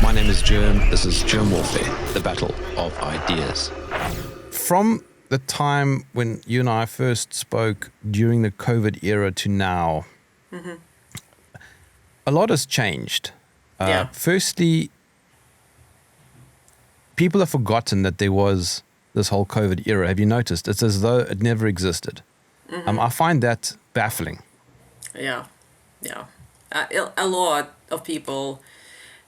My name is Jerm. This is Germ Warfare, the battle of ideas. From the time when you and I first spoke during the COVID era to now, a lot has changed. Firstly, people have forgotten that there was this whole COVID era. Have you noticed? It's as though it never existed. I find that baffling. Yeah. A lot of people.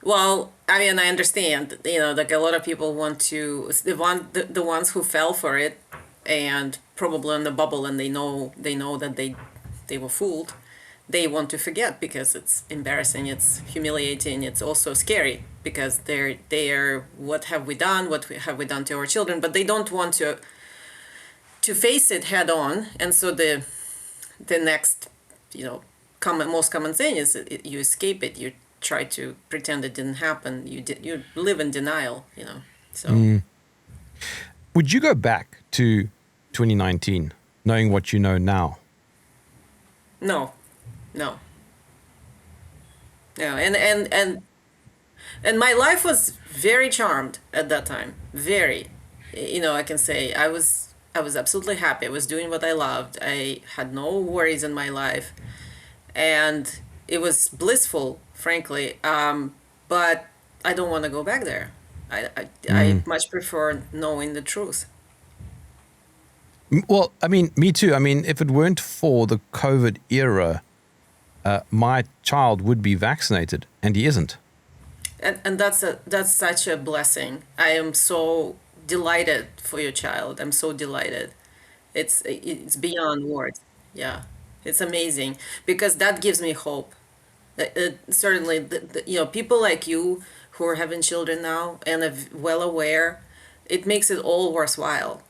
Well, I mean, I understand. Like a lot of people want to. The ones who fell for it, and probably in the bubble, and they know that they were fooled. They want to forget because it's embarrassing, it's humiliating, it's also scary because they're what have we done? What have we done to our children? But they don't want to face it head on, and so the next, most common thing is you escape it. You try to pretend it didn't happen. You live in denial. So. Would you go back to 2019, knowing what you know now? No, and my life was very charmed at that time. Very, I can say I was absolutely happy. I was doing what I loved. I had no worries in my life, and it was blissful, frankly. But I don't want to go back there. I much prefer knowing the truth. Well, I mean, me too. I mean, if it weren't for the COVID era, my child would be vaccinated, and he isn't. And that's such a blessing. I am so delighted for your child. I'm so delighted. It's beyond words. Yeah, it's amazing because that gives me hope. Certainly, people like you who are having children now and are well aware, it makes it all worthwhile.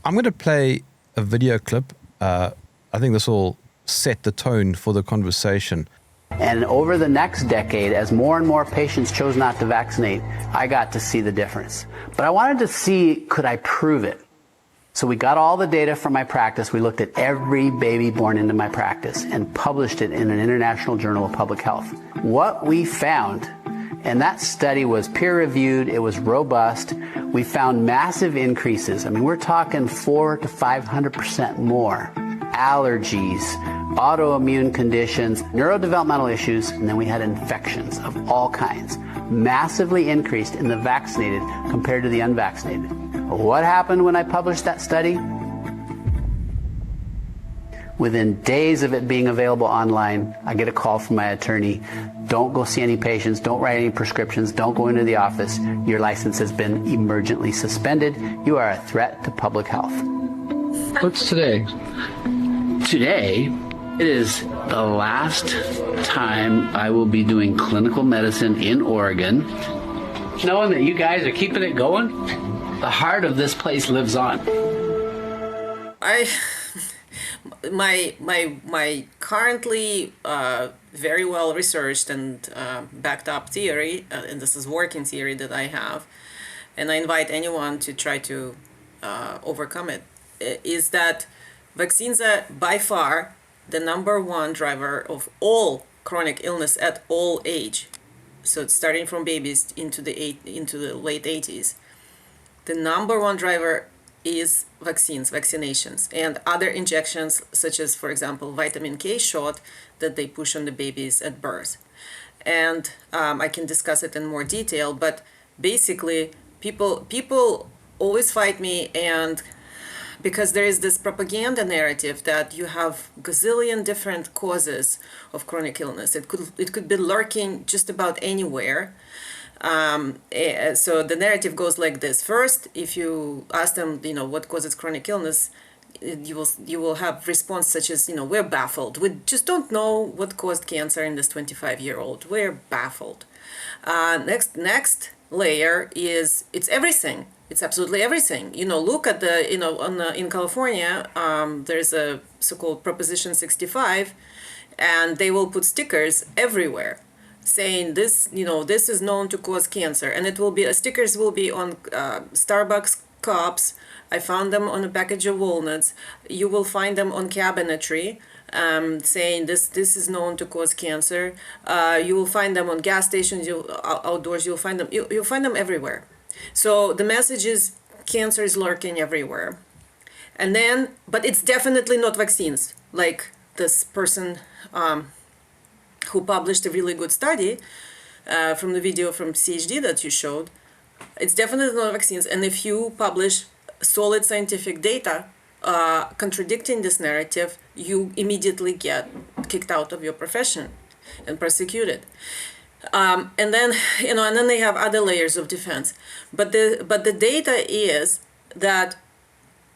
I'm going to play a video clip. I think this will set the tone for the conversation. And over the next decade, as more and more patients chose not to vaccinate, I got to see the difference. But I wanted to see, could I prove it? So we got all the data from my practice. We looked at every baby born into my practice and published it in an international journal of public health. What we found, and that study was peer-reviewed, it was robust, we found massive increases. I mean, we're talking 400 to 500% more. Allergies, autoimmune conditions, neurodevelopmental issues, and then we had infections of all kinds. Massively increased in the vaccinated compared to the unvaccinated. What happened when I published that study? Within days of it being available online, I get a call from my attorney. Don't go see any patients. Don't write any prescriptions. Don't go into the office. Your license has been emergently suspended. You are a threat to public health. What's today? Today, it is the last time I will be doing clinical medicine in Oregon. Knowing that you guys are keeping it going, the heart of this place lives on. My currently very well researched and backed up theory, and this is working theory that I have, and I invite anyone to try to overcome it, is that vaccines are by far the number one driver of all chronic illness at all age. So it's starting from babies into the late 80s. The number one driver is vaccinations, and other injections such as, for example, vitamin K shot that they push on the babies at birth. And I can discuss it in more detail, but basically people always fight me, and because there is this propaganda narrative that you have gazillion different causes of chronic illness. It could be lurking just about anywhere. So the narrative goes like this. First, if you ask them, what causes chronic illness, you will have response such as, we're baffled. We just don't know what caused cancer in this 25-year-old. We're baffled. Next layer is it's everything. It's absolutely everything. Look at in California, there's a so-called Proposition 65, and they will put stickers everywhere saying this, this is known to cause cancer, and stickers will be on Starbucks cups. I found them on a package of walnuts. You will find them on cabinetry. saying this is known to cause cancer. You will find them on gas stations, outdoors. You'll find them. You'll find them everywhere. So the message is cancer is lurking everywhere. And then, but it's definitely not vaccines. Like this person who published a really good study from the video from CHD that you showed. It's definitely not vaccines. And if you publish solid scientific data contradicting this narrative, you immediately get kicked out of your profession and prosecuted. And then, and then they have other layers of defense. But the data is that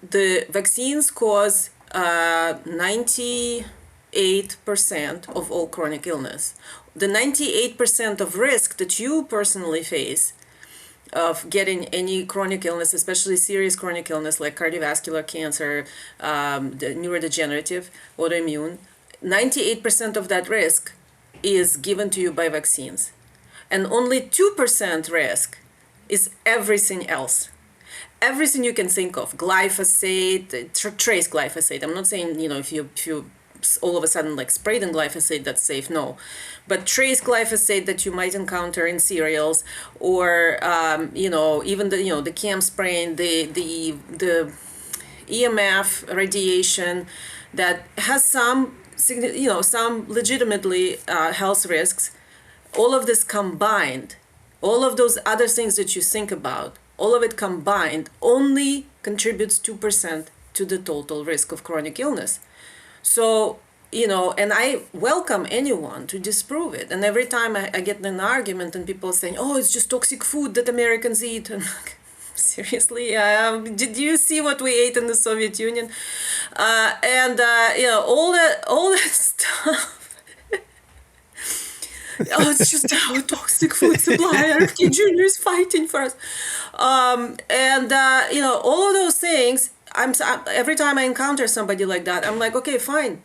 the vaccines cause 98% of all chronic illness. The 98% of risk that you personally face of getting any chronic illness, especially serious chronic illness like cardiovascular cancer, the neurodegenerative, autoimmune, 98% of that risk is given to you by vaccines. And only 2% risk is everything else. Everything you can think of, glyphosate, trace glyphosate. I'm not saying, if you all of a sudden like sprayed in glyphosate, that's safe, no. But trace glyphosate that you might encounter in cereals, or even the cam spraying, the EMF radiation that has some legitimately health risks. All of this combined, all of those other things that you think about, all of it combined only contributes 2% to the total risk of chronic illness. So, and I welcome anyone to disprove it. And every time I get in an argument and people saying, oh, it's just toxic food that Americans eat. And seriously, did you see what we ate in the Soviet Union? All that stuff. Oh, it's just our toxic food supply. RFK Jr. is fighting for us. All of those things, every time I encounter somebody like that, I'm like, okay, fine.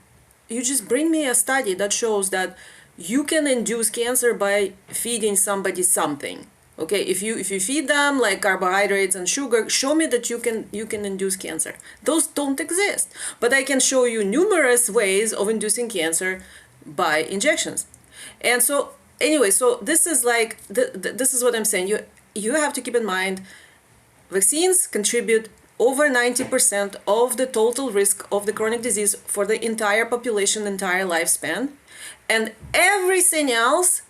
You just bring me a study that shows that you can induce cancer by feeding somebody something. Okay, if you feed them like carbohydrates and sugar, show me that you can induce cancer. Those don't exist. But I can show you numerous ways of inducing cancer by injections. And so anyway, so this is like this is what I'm saying. You have to keep in mind, vaccines contribute over 90% of the total risk of the chronic disease for the entire population, entire lifespan, and everything else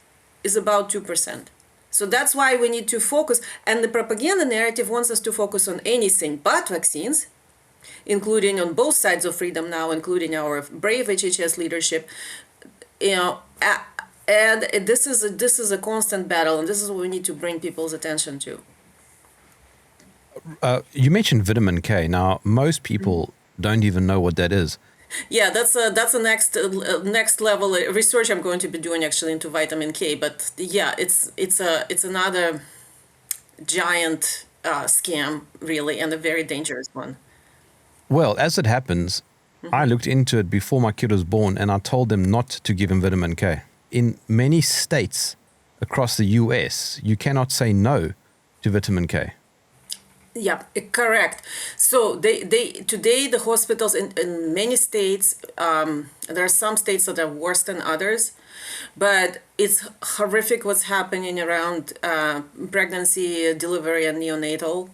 is about 2%. So that's why we need to focus, and the propaganda narrative wants us to focus on anything but vaccines, including on both sides of freedom now, including our brave HHS leadership. And this is a constant battle, and this is what we need to bring people's attention to. You mentioned vitamin K. Now, most people don't even know what that is. Yeah, that's a next level research I'm going to be doing actually into vitamin K. But yeah, it's another giant scam, really, and a very dangerous one. Well, as it happens, I looked into it before my kid was born, and I told them not to give him vitamin K. In many states across the US, you cannot say no to vitamin K. Yeah, correct. So they today the hospitals in many states, there are some states that are worse than others, but it's horrific what's happening around pregnancy, delivery, and neonatal,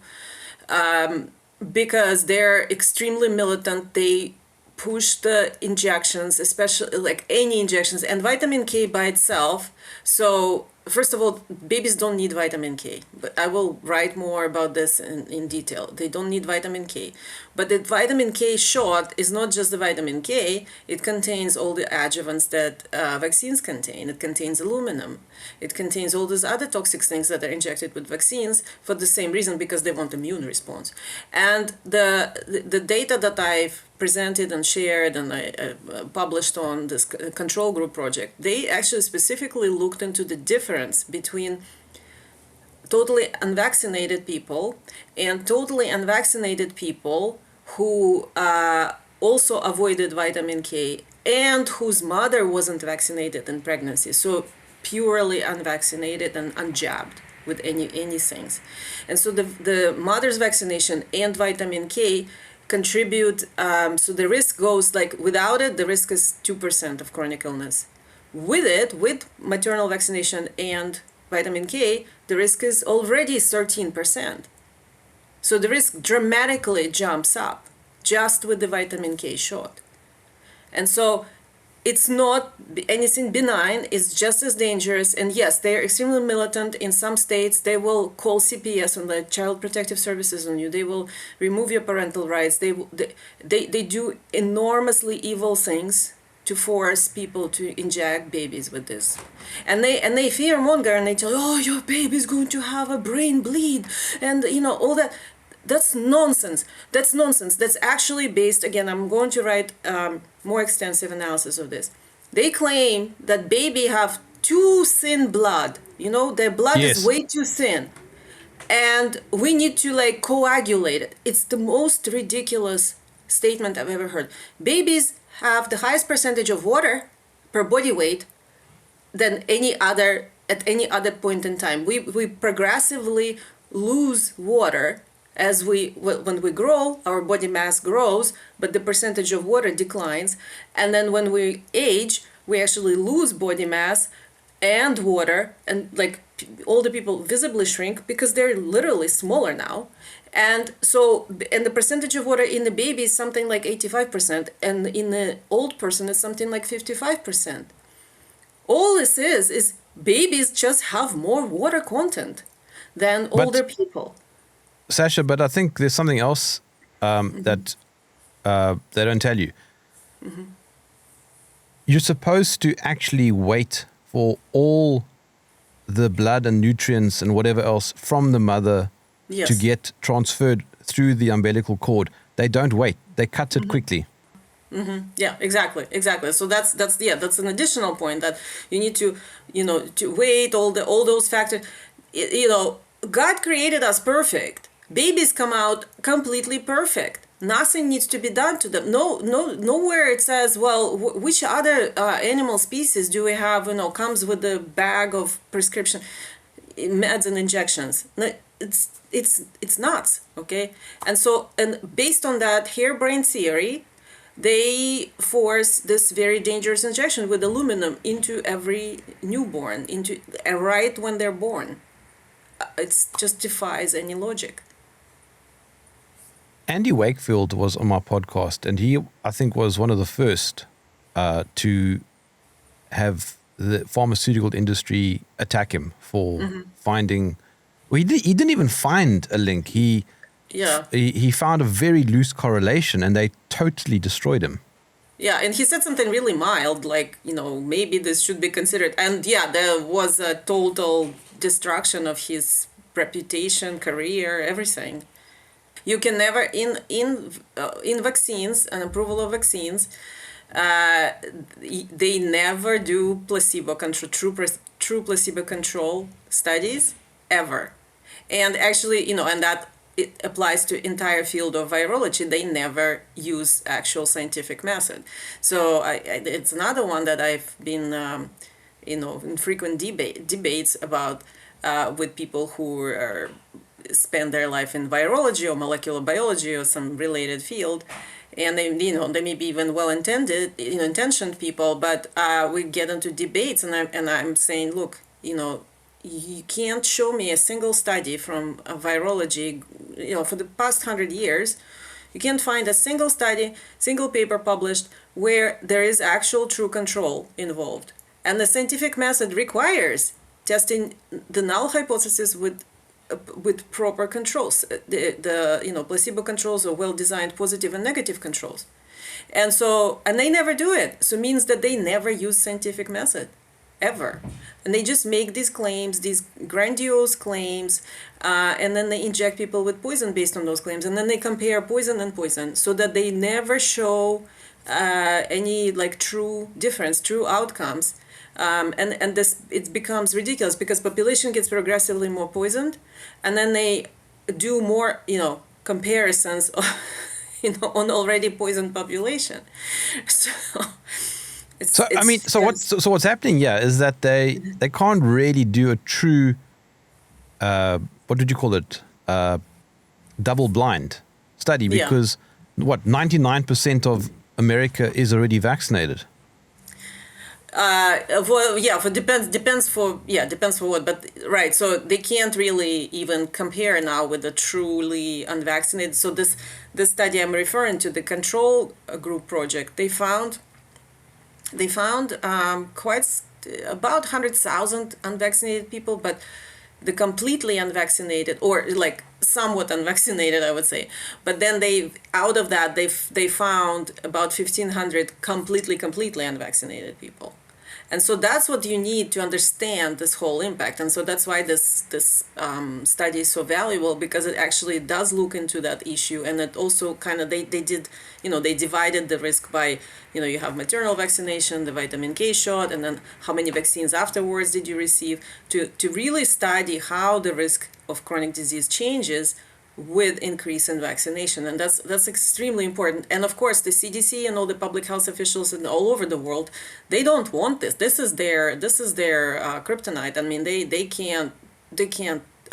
because they're extremely militant. They push the injections, especially like any injections, and vitamin K by itself. So first of all, babies don't need vitamin K, but I will write more about this in detail. They don't need vitamin K. But the vitamin K shot is not just the vitamin K, it contains all the adjuvants that vaccines contain. It contains aluminum. It contains all those other toxic things that are injected with vaccines for the same reason, because they want immune response. And the data that I've presented and shared and I published on this control group project, they actually specifically looked into the difference between totally unvaccinated people and totally unvaccinated people who also avoided vitamin K and whose mother wasn't vaccinated in pregnancy. So purely unvaccinated and unjabbed with any things. And so the mother's vaccination and vitamin K contribute. So the risk goes like without it, the risk is 2% of chronic illness. With it, with maternal vaccination and vitamin K, the risk is already 13%. So the risk dramatically jumps up just with the vitamin K shot. And so it's not anything benign, it's just as dangerous. And yes, they're extremely militant. In some states, they will call CPS on the Child Protective Services on you. They will remove your parental rights. They do enormously evil things to force people to inject babies with this. And they fearmonger and they tell you, oh, your baby's going to have a brain bleed and all that. That's nonsense. That's actually based, again, I'm going to write more extensive analysis of this. They claim that baby have too thin blood. Their blood Yes. is way too thin. And we need to coagulate it. It's the most ridiculous statement I've ever heard. Babies have the highest percentage of water per body weight than at any other point in time. We progressively lose water as when we grow, our body mass grows, but the percentage of water declines. And then when we age, we actually lose body mass and water, and older people visibly shrink because they're literally smaller now. And the percentage of water in the baby is something like 85%, and in the old person it's something like 55%. All this is babies just have more water content than older people. Sasha, but I think there's something else that they don't tell you. Mm-hmm. You're supposed to actually wait for all the blood and nutrients and whatever else from the mother Yes. to get transferred through the umbilical cord. They don't wait. They cut it quickly. Yeah, exactly. So that's an additional point that you need to to wait all those factors. God created us perfect. Babies come out completely perfect. Nothing needs to be done to them. Nowhere it says, well, which other animal species do we have? Comes with a bag of prescription meds and injections. No, it's nuts. Okay, and based on that harebrained theory, they force this very dangerous injection with aluminum into every newborn, right when they're born. It just defies any logic. Andy Wakefield was on my podcast, and he, I think, was one of the first to have the pharmaceutical industry attack him for finding. Well, he didn't even find a link. He found a very loose correlation, and they totally destroyed him. Yeah, and he said something really mild, like, maybe this should be considered. And yeah, there was a total destruction of his reputation, career, everything. You can never in vaccines and approval of vaccines, they never do true placebo control studies ever. And actually, and that it applies to entire field of virology. They never use actual scientific method. So it's another one that I've been, in frequent debates about with people who spend their life in virology or molecular biology or some related field, and they may be even intentioned people, but we get into debates, and I'm saying, look, you can't show me a single study from virology, for the past 100 years. You can't find a single study, single paper published where there is actual true control involved. And the scientific method requires testing the null hypothesis with proper controls. The placebo controls are well-designed positive and negative controls. And they never do it. So it means that they never use scientific method, ever. And they just make these claims, these grandiose claims, and then they inject people with poison based on those claims. And then they compare poison and poison so that they never show any true difference, true outcomes. And this, it becomes ridiculous because population gets progressively more poisoned, and then they do more, comparisons, on already poisoned population. So what's happening here is that they can't really do a true, what did you call it, double blind study, because what, 99% of America is already vaccinated. Well, yeah, depends for what, but right. So they can't really even compare now with the truly unvaccinated. So this study I'm referring to, the control group project, they found about 100,000 unvaccinated people, but the completely unvaccinated, or like somewhat unvaccinated, I would say. But then out of that they found about 1,500 completely unvaccinated people. And so that's what you need to understand this whole impact. And so that's why this study is so valuable, because it actually does look into that issue. And it also kind of, they did, they divided the risk by, you have maternal vaccination, the vitamin K shot, and then how many vaccines afterwards did you receive, to really study how the risk of chronic disease changes with increase in vaccination. And that's extremely important. And of course the CDC and all the public health officials and all over the world, they don't want this. This is their kryptonite. I mean, they can't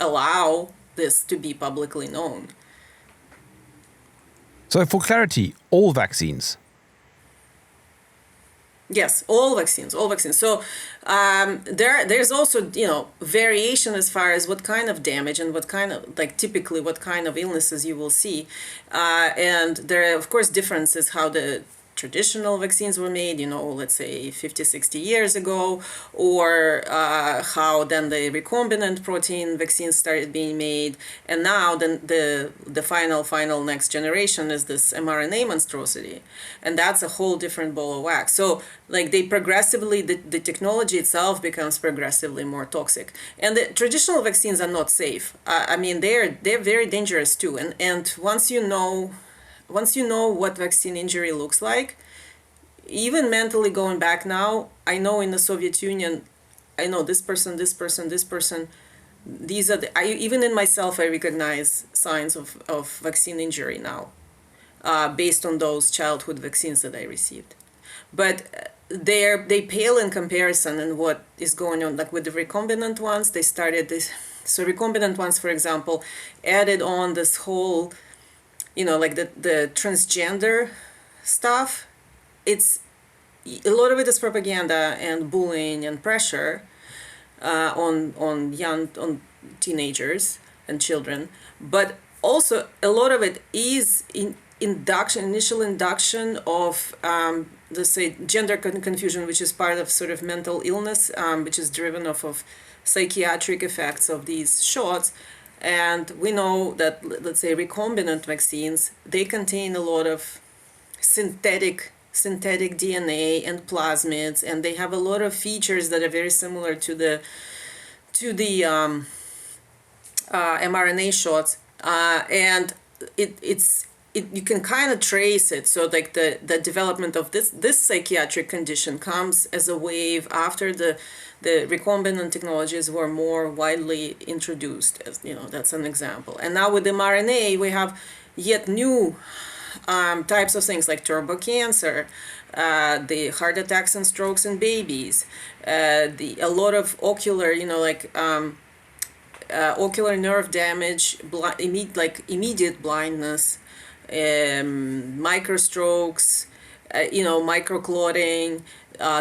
allow this to be publicly known. So for clarity, all vaccines. Yes, all vaccines. So there's also, variation as far as what kind of damage and what kind of, typically what kind of illnesses you will see. And there are, of course, differences how the traditional vaccines were made, let's say 50, 60 years ago, or how then the recombinant protein vaccines started being made. And now then the final next generation is this mRNA monstrosity. And that's a whole different ball of wax. So they progressively, the technology itself becomes progressively more toxic. And the traditional vaccines are not safe. I mean, they're very dangerous too. And once you know what vaccine injury looks like, even mentally going back now, I know in the Soviet Union, I know this person. These are even in myself, I recognize signs of vaccine injury now, based on those childhood vaccines that I received. But they pale in comparison in what is going on. Like with the recombinant ones, they started this. So recombinant ones, for example, added on this whole, the transgender stuff. It's a lot of it is propaganda and bullying and pressure on teenagers and children, but also a lot of it is initial induction of let's say gender confusion, which is part of sort of mental illness, which is driven off of psychiatric effects of these shots. And we know that, let's say, recombinant vaccines, they contain a lot of synthetic DNA and plasmids, and they have a lot of features that are very similar to the mRNA shots, and you can kind of trace it. So like the development of this psychiatric condition comes as a wave after the recombinant technologies were more widely introduced, as that's an example. And now with mRNA, we have yet new types of things like turbo cancer, the heart attacks and strokes in babies, a lot of ocular, ocular nerve damage, immediate blindness, microstrokes, microclotting,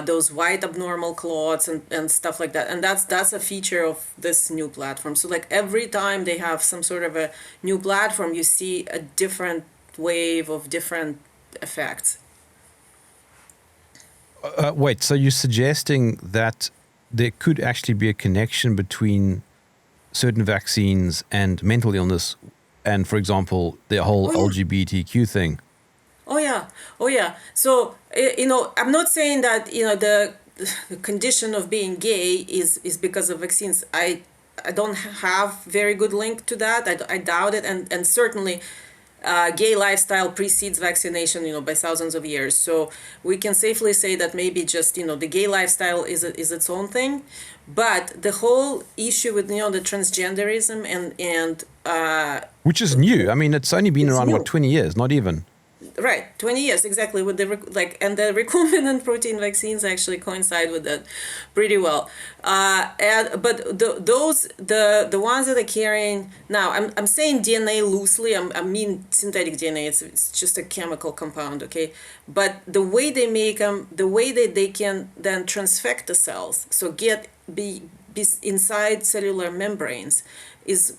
those white abnormal clots and stuff like that. And that's a feature of this new platform. So like every time they have some sort of a new platform, you see a different wave of different effects. Wait, so you're suggesting that there could actually be a connection between certain vaccines and mental illness and, for example, the whole LGBTQ thing? Oh yeah. So, I'm not saying that, the condition of being gay is because of vaccines. I don't have very good link to that. I doubt it. And certainly gay lifestyle precedes vaccination, by thousands of years. So we can safely say that maybe just, the gay lifestyle is its own thing. But the whole issue with, the transgenderism and which is new. I mean, it's only been around, 20 years, not even. Right, 20 years exactly with the and the recombinant protein vaccines actually coincide with that pretty well. But the ones that are carrying now, I'm saying DNA loosely. I mean synthetic DNA. It's just a chemical compound, okay. But the way they make them, the way that they can then transfect the cells, so be inside cellular membranes, is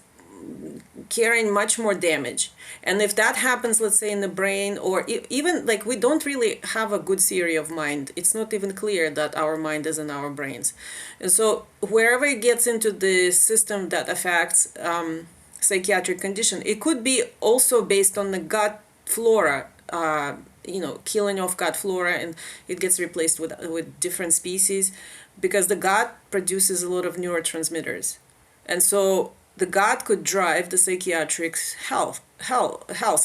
carrying much more damage. And if that happens, let's say in the brain, or even like we don't really have a good theory of mind. It's not even clear that our mind is in our brains. And so wherever it gets into the system that affects psychiatric condition, it could be also based on the gut flora, killing off gut flora, and it gets replaced with different species, because the gut produces a lot of neurotransmitters. And so the gut could drive the psychiatric health.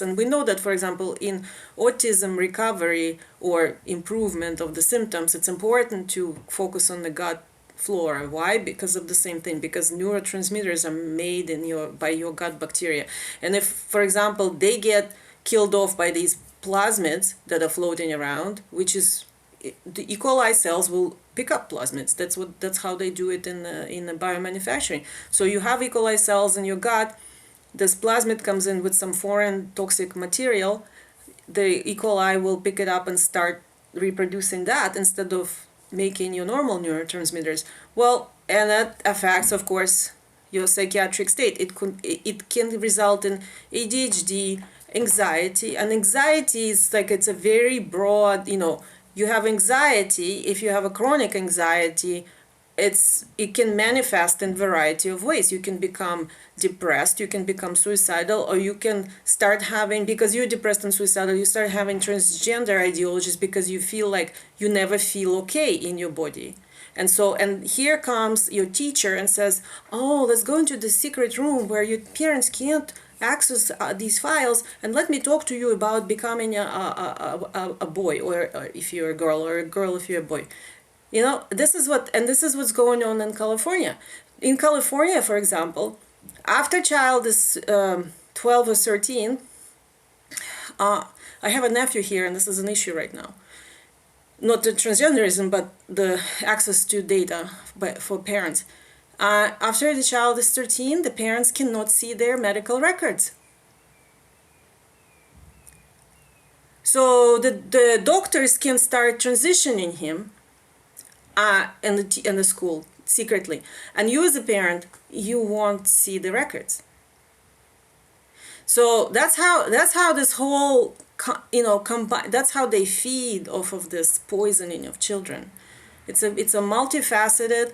And we know that, for example, in autism recovery or improvement of the symptoms, it's important to focus on the gut flora. Why? Because of the same thing, because neurotransmitters are made by your gut bacteria. And if, for example, they get killed off by these plasmids that are floating around, which is the E. coli cells will pick up plasmids. That's how they do it in the biomanufacturing. So you have E. coli cells in your gut. This plasmid comes in with some foreign toxic material. The E. coli will pick it up and start reproducing that instead of making your normal neurotransmitters. Well, and that affects, of course, your psychiatric state. It can result in ADHD, anxiety, and anxiety is like, it's a very broad, you have anxiety. If you have a chronic anxiety, it can manifest in a variety of ways. You can become depressed, you can become suicidal, or you can start having, because you're depressed and suicidal, you start having transgender ideologies because you feel like you never feel okay in your body. And here comes your teacher and says, oh, let's go into the secret room where your parents can't access these files, and let me talk to you about becoming a boy, or if you're a girl, or a girl if you're a boy. This is what's going on in California. In California, for example, after a child is 12 or 13, I have a nephew here, and this is an issue right now. Not the transgenderism, but the access to data for parents. After the child is 13, the parents cannot see their medical records. So the doctors can start transitioning him in the school secretly. And you as a parent, you won't see the records. So that's how this whole, that's how they feed off of this poisoning of children. It's a multifaceted,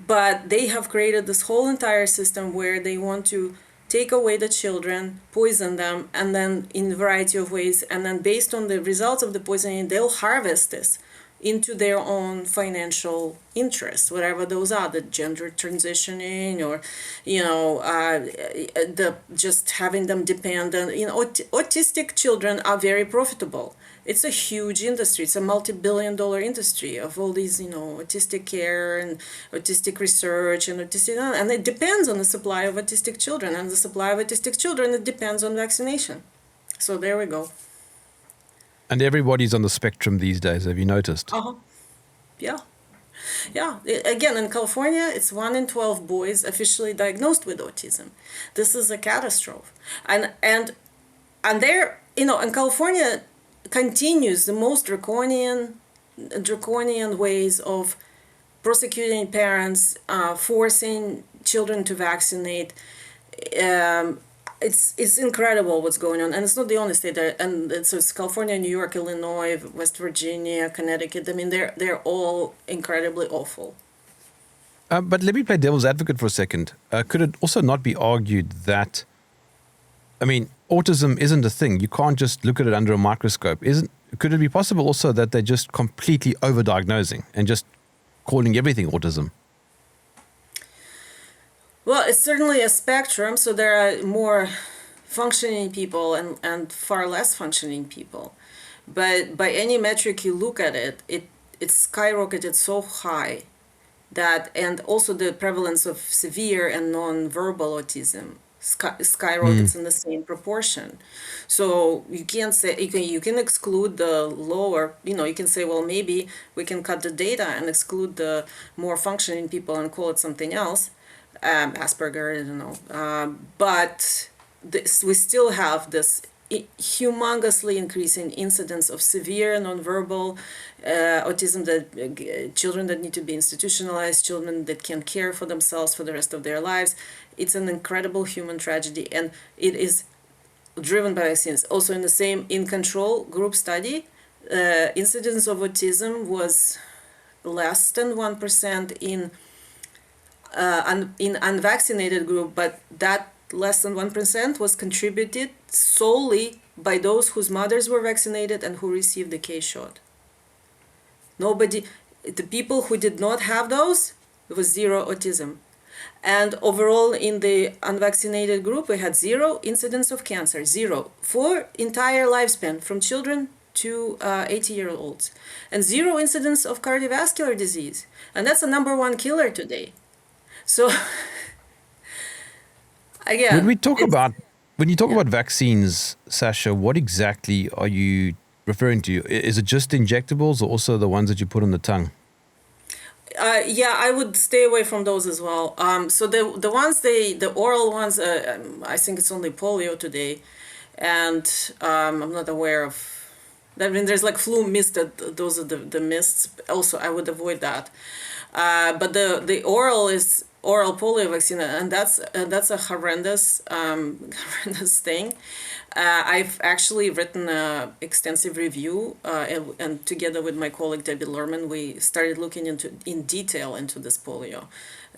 but they have created this whole entire system where they want to take away the children, poison them, and then in a variety of ways, and then based on the results of the poisoning, they'll harvest this into their own financial interests, whatever those are, the gender transitioning, or the just having them dependent. Autistic children are very profitable. It's a huge industry. It's a multi-billion-dollar industry of all these, autistic care and autistic research and it depends on the supply of autistic children, and the supply of autistic children, it depends on vaccination. So there we go. And everybody's on the spectrum these days. Have you noticed? Yeah. Again, in California, it's 1 in 12 boys officially diagnosed with autism. This is a catastrophe, and there, and California continues the most draconian ways of prosecuting parents, forcing children to vaccinate. It's incredible what's going on, and it's not the only state. So it's California, New York, Illinois, West Virginia, Connecticut. I mean, they're all incredibly awful. But let me play devil's advocate for a second. Could it also not be argued that, autism isn't a thing? You can't just look at it under a microscope. Could it be possible also that they're just completely overdiagnosing and just calling everything autism? Well, it's certainly a spectrum, so there are more functioning people and far less functioning people. But by any metric you look at it skyrocketed so high that, and also the prevalence of severe and non-verbal autism skyrockets in the same proportion. So you can't say you can exclude the lower. You can say, well, maybe we can cut the data and exclude the more functioning people and call it something else, Asperger, I don't know. But we still have this humongously increasing incidence of severe nonverbal autism, that children that need to be institutionalized, children that can't care for themselves for the rest of their lives. It's an incredible human tragedy, and it is driven by vaccines. Also, in the same control group study, incidence of autism was less than 1% in unvaccinated group, but that less than 1% was contributed solely by those whose mothers were vaccinated and who received the K shot. The people who did not have those, it was zero autism. And overall, in the unvaccinated group, we had zero incidence of cancer, zero, for entire lifespan, from children to 80-year-olds, and zero incidence of cardiovascular disease. And that's the number one killer today. So, again, when you talk about vaccines, Sasha, what exactly are you referring to? Is it just injectables, or also the ones that you put on the tongue? Yeah, I would stay away from those as well. So the oral ones, I think it's only polio today, and I'm not aware of. I mean, there's like flu mist. Those are the mists. Also, I would avoid that. But the oral polio vaccine, and that's a horrendous thing. I've actually written an extensive review, and together with my colleague Debbie Lerman, we started looking in detail into this polio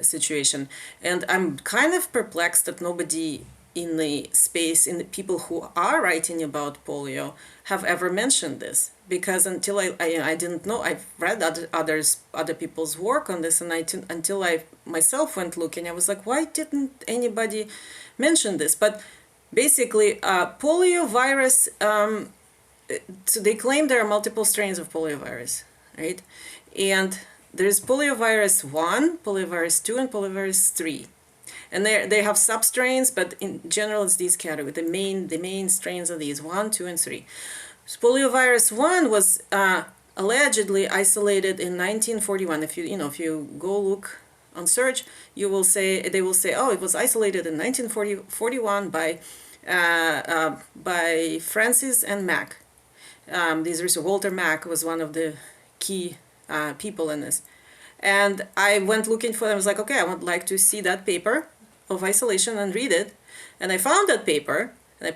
situation. And I'm kind of perplexed that nobody in the space, in the people who are writing about polio, have ever mentioned this. Because until I didn't know, I've read other people's work on this, and until I myself went looking, I was like, why didn't anybody mention this? But basically, polio virus, so they claim there are multiple strains of poliovirus, right? And there's poliovirus 1, poliovirus 2, and poliovirus 3. And they have substrains, but in general, it's these categories. The main strains are these 1, 2, and 3. So poliovirus 1 was allegedly isolated in 1941. If you go look on search, they will say, oh, it was isolated in 1941 by Francis and Mack. Walter Mack was one of the key people in this. And I went looking for them. I was like, okay, I would like to see that paper of isolation and read it. And I found that paper, and I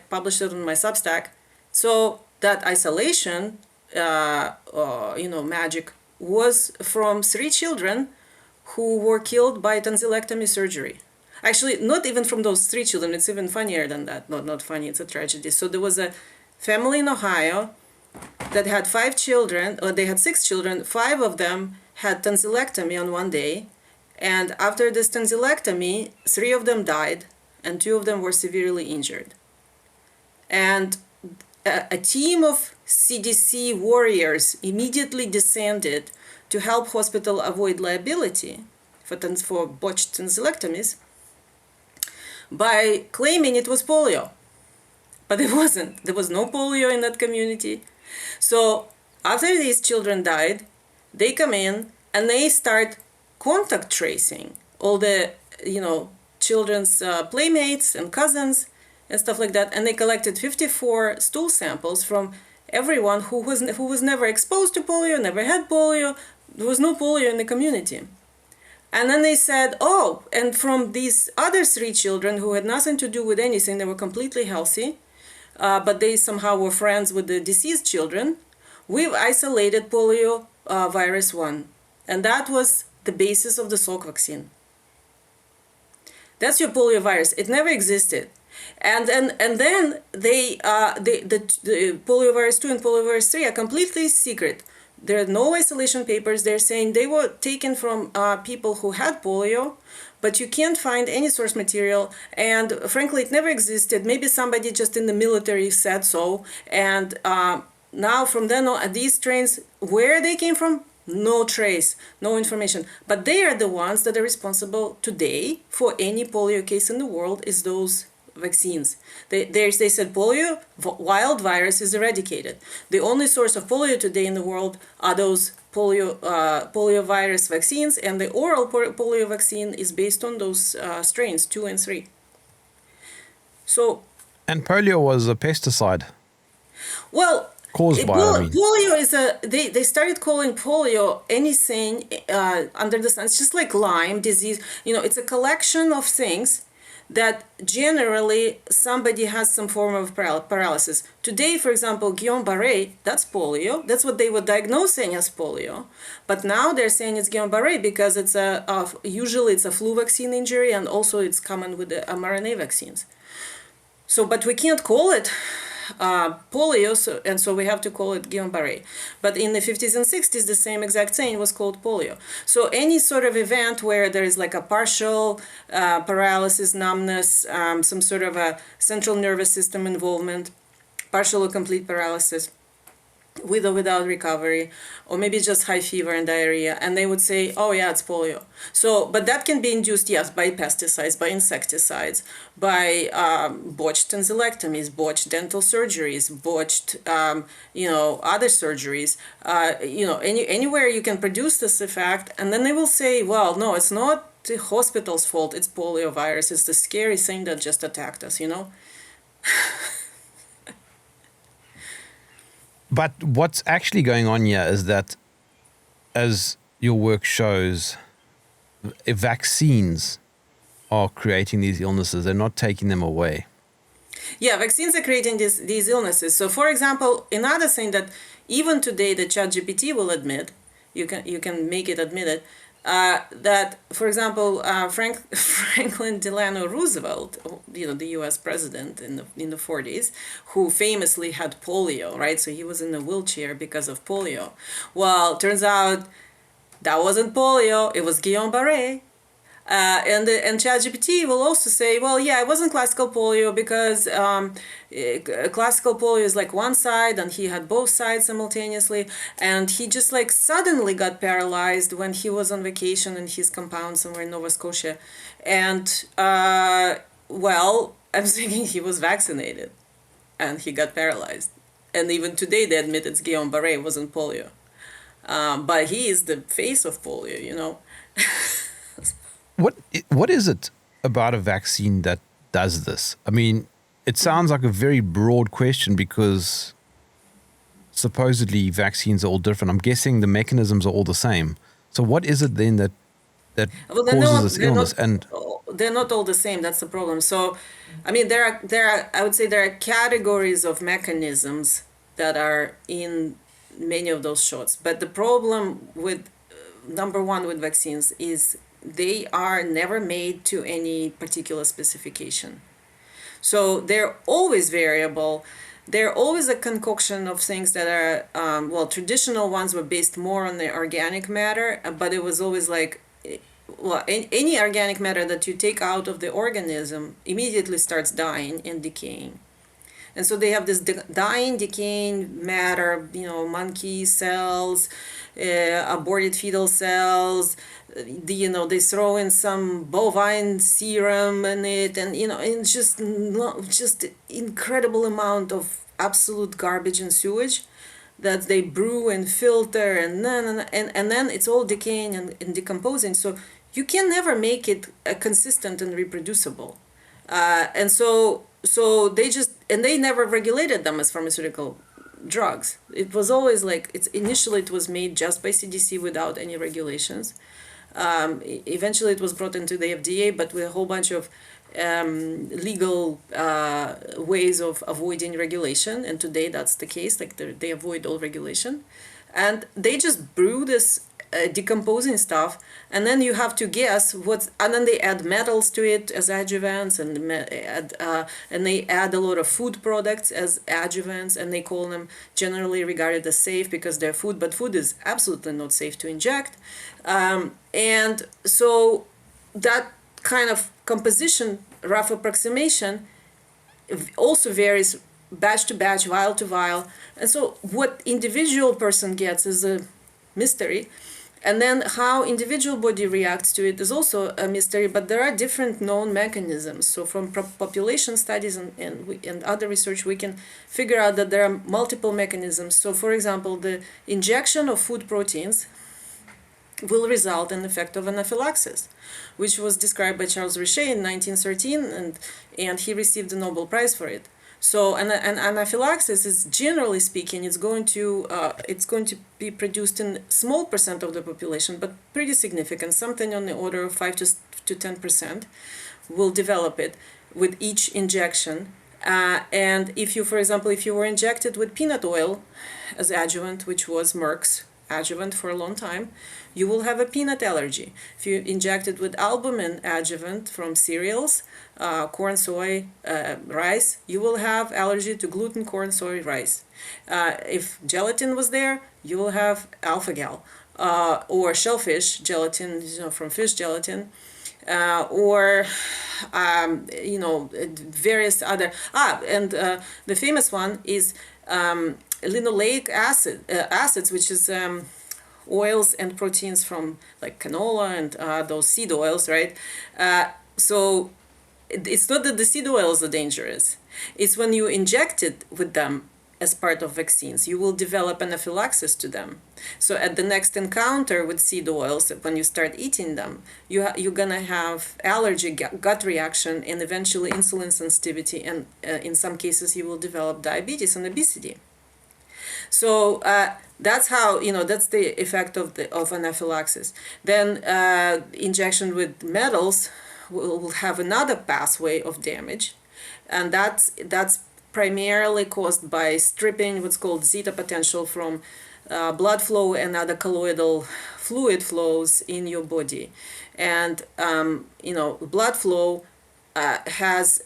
published it on my Substack. So that isolation, magic, was from 3 children who were killed by tonsillectomy surgery. Actually, not even from those 3 children. It's even funnier than that. Not funny, it's a tragedy. So there was a family in Ohio that had 5 children, or they had 6 children. 5 of them had tonsillectomy on one day. And after this tonsillectomy, 3 of them died, and 2 of them were severely injured. And a team of CDC warriors immediately descended to help hospital avoid liability for botched tonsillectomies by claiming it was polio. But it wasn't. There was no polio in that community. So after these children died, they come in and they start contact tracing all the, children's playmates and cousins and stuff like that. And they collected 54 stool samples from everyone who was never exposed to polio, never had polio. There was no polio in the community. And then they said, oh, and from these other 3 children who had nothing to do with anything, they were completely healthy, but they somehow were friends with the deceased children, we've isolated polio virus 1. And that was the basis of the Salk vaccine. That's your polio virus. It never existed. And then the poliovirus 2 and poliovirus 3 are completely secret. There are no isolation papers. They're saying they were taken from people who had polio, but you can't find any source material. And frankly, it never existed. Maybe somebody just in the military said so. And now from then on, these strains, where they came from, No trace, no information. But they are the ones that are responsible today for any polio case in the world is those vaccines. They said polio, wild virus is eradicated. The only source of polio today in the world are those polio virus vaccines, and the oral polio vaccine is based on those strains 2 and 3. So. And polio was a pesticide. Well, caused by, polio is they started calling polio anything under the sun. It's just like Lyme disease. It's a collection of things that generally somebody has some form of paralysis. Today, for example, Guillain-Barré, that's polio. That's what they were diagnosing as polio. But now they're saying it's Guillain-Barré because it's usually it's a flu vaccine injury, and also it's common with the mRNA vaccines. So, but we can't call it polio, so we have to call it Guillain-Barré. But in the 50s and 60s, the same exact thing was called polio. So any sort of event where there is like a partial paralysis, numbness, some sort of a central nervous system involvement, partial or complete paralysis, with or without recovery, or maybe just high fever and diarrhea, and they would say, oh yeah, it's polio. So, but that can be induced, yes, by pesticides, by insecticides, by botched tonsillectomies, botched dental surgeries, botched, other surgeries, anywhere you can produce this effect, and then they will say, well, no, it's not the hospital's fault, it's polio virus, it's the scary thing that just attacked us, But what's actually going on here is that, as your work shows, vaccines are creating these illnesses. They're not taking them away. Yeah, vaccines are creating these illnesses. So, for example, another thing that even today the ChatGPT will admit, you can make it admit it, that, for example, Franklin Delano Roosevelt, the U.S. president in the 40s, who famously had polio, right? So he was in a wheelchair because of polio. Well, turns out that wasn't polio; it was Guillain-Barré. And ChatGPT will also say, well, yeah, it wasn't classical polio because classical polio is like one side and he had both sides simultaneously, and he just like suddenly got paralyzed when he was on vacation in his compound somewhere in Nova Scotia. And well, I'm thinking he was vaccinated and he got paralyzed. And even today they admit it's Guillain-Barré, it wasn't polio. But he is the face of polio, What is it about a vaccine that does this? I mean, it sounds like a very broad question because supposedly vaccines are all different. I'm guessing the mechanisms are all the same. So what is it then that causes this illness? They're not all the same. That's the problem. So, I mean, I would say there are categories of mechanisms that are in many of those shots. But the problem with number one with vaccines is they are never made to any particular specification. So they're always variable. They're always a concoction of things that are, traditional ones were based more on the organic matter, but it was always like, any organic matter that you take out of the organism immediately starts dying and decaying. And so they have this dying, decaying matter, monkey cells, aborted fetal cells, they throw in some bovine serum in it, and and just incredible amount of absolute garbage and sewage that they brew and filter, and then it's all decaying and decomposing. So you can never make it consistent and reproducible, and so they never regulated them as pharmaceutical drugs. It was always like initially it was made just by CDC without any regulations. Eventually it was brought into the FDA, but with a whole bunch of legal ways of avoiding regulation. And today that's the case, like they avoid all regulation. And they just brew this decomposing stuff, and then you have to guess and then they add metals to it as adjuvants, and they add a lot of food products as adjuvants, and they call them generally regarded as safe because they're food, but food is absolutely not safe to inject. And so that kind of composition, rough approximation, also varies batch to batch, vial to vial. And so what individual person gets is mystery. And then how individual body reacts to it is also a mystery, but there are different known mechanisms. So from population studies and other research, we can figure out that there are multiple mechanisms. So for example, the injection of food proteins will result in the effect of anaphylaxis, which was described by Charles Richet in 1913, and he received the Nobel Prize for it. So an anaphylaxis is, generally speaking, it's going to be produced in small percent of the population, but pretty significant, something on the order of 5 to 10% will develop it with each injection. And if you, for example, if you were injected with peanut oil as adjuvant, which was Merck's adjuvant for a long time, you will have a peanut allergy. If you injected with albumin adjuvant from cereals, corn, soy, rice, you will have allergy to gluten, corn, soy, rice. If gelatin was there, you will have alpha-gal, or shellfish gelatin, from fish gelatin, or various other. The famous one is linoleic acids, which is oils and proteins from like canola and those seed oils, right? So it's not that the seed oils are dangerous. It's when you inject it with them as part of vaccines, you will develop anaphylaxis to them. So at the next encounter with seed oils, when you start eating them, you're gonna have allergy, gut reaction, and eventually insulin sensitivity, and in some cases you will develop diabetes and obesity. So that's how, that's the effect of anaphylaxis. Then injection with metals will have another pathway of damage, and that's primarily caused by stripping what's called zeta potential from blood flow and other colloidal fluid flows in your body. And blood flow has